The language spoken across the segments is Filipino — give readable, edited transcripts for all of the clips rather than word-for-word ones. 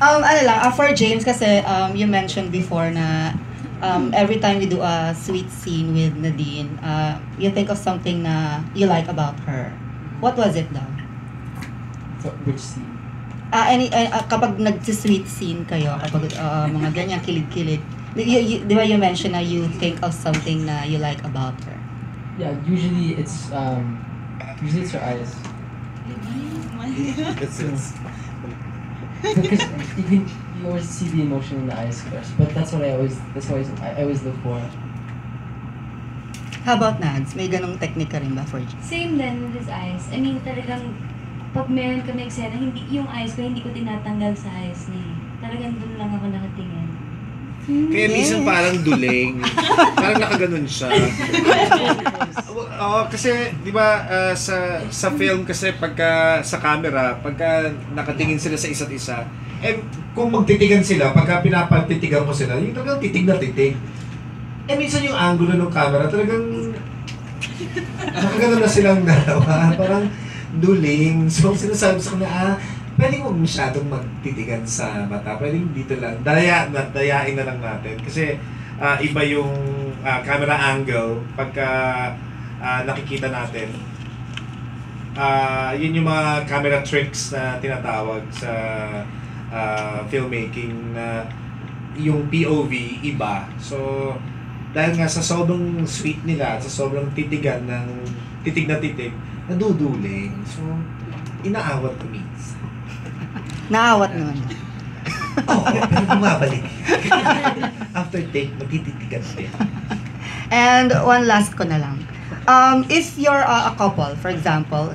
Ano lang, for James kasi you mentioned before na every time we do a sweet scene with Nadine, you think of something na you like about her. What was it daw? So, which scene? Kapag nag-sweet scene kayo, kapag mga ganyan kilig-kilig, di ba you mentioned na you think of something na you like about her? Yeah, usually it's her eyes. It's Because you always see the emotion in the eyes first, but that's what I always look for. How about Nads? May ganong technique ka rin ba for James? Same din with his eyes. I mean, talagang pag meron kami eksena, hindi yung eyes ko, hindi ko tinatanggal sa eyes niya. Talagang doon lang ako nakatingin. Kaya minsan parang duling. Parang nakaganon siya. Oo, kasi di ba sa film kasi pagka sa camera, pagka nakatingin sila sa isa't isa, kung magtitigan sila, pagka pinapatitigan ko sila, yung talagang titig na titig. Minsan yung angulo ng camera, talagang nakaganon na silang dalawa. Parang duling. So sinasabi sa kanya, pwedeng huwag masyadong magtitigan sa mata. Pwedeng dito lang. Dayain na lang natin. Kasi iba yung camera angle pagka nakikita natin. Yun yung mga camera tricks na tinatawag sa filmmaking na yung POV iba. So, dahil nga sa sobrang sweet nila at sa sobrang titigan ng titig na titig, naduduling. So, inaawat ko minsan. Naawat naman. Oo, pero bumabalik. After take, magtititigan din. And one last ko na lang. If you're a couple, for example,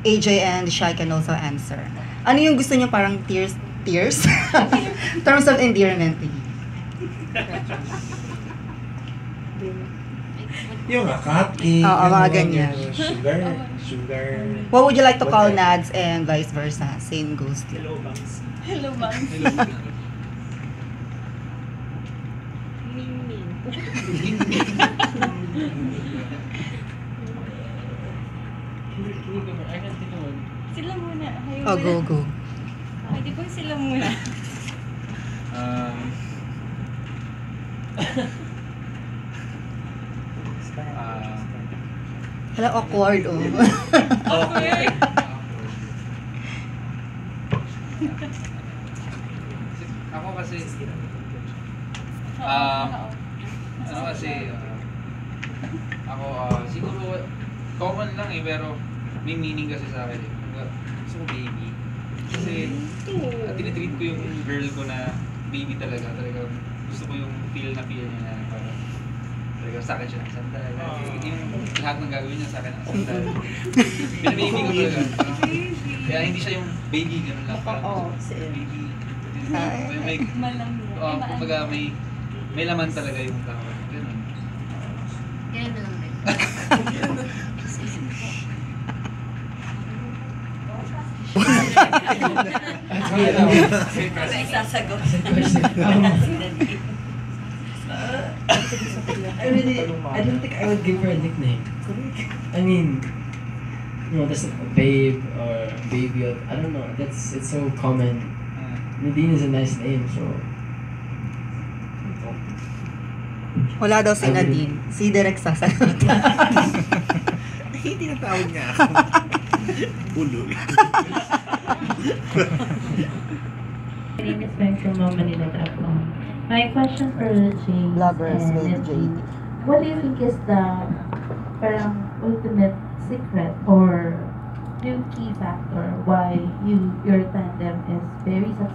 AJ and Shai can also answer. Ano yung gusto niyo parang tears? Terms of endearment. Yung cupcake. Oo, mga ganyan. Sugar. What would you like to call Nads and vice versa? Same goes to. Hello, Bangs. Hello, Bangs. Ming. Sila muna. Oh, go. Ay, di ba sila muna? Hala, awkward, oh. Okay. Ako kasi, siguro, common lang pero may meaning kasi sa akin. Gusto ko baby. Kasi, tinitreat ko yung girl ko na baby talaga. Talagang gusto ko yung feel niya na parang talagang sa akin siya nakasandal. Yung lahat ng gagawin niya sa akin nakasandal. Pinababy ko talaga. Kaya hindi siya yung baby, gano'n lang. Parang baby. Kumbaga may laman talaga yung tao. Ganun. Kaya na lang din. Sasagot. I don't think I would give her a nickname. I mean, there's a babe or baby. I don't know. It's so common. Nadine is a nice name, so. Wala daw si Nadine. Si Derek sasagot. Hindi natawag niya ako. Ulo. My name is Ben from Manila Tapos. My question for James Lovers and with Nadine. JD. What do you think is the parang ultimate secret or yung key factor why your tandem is very successful?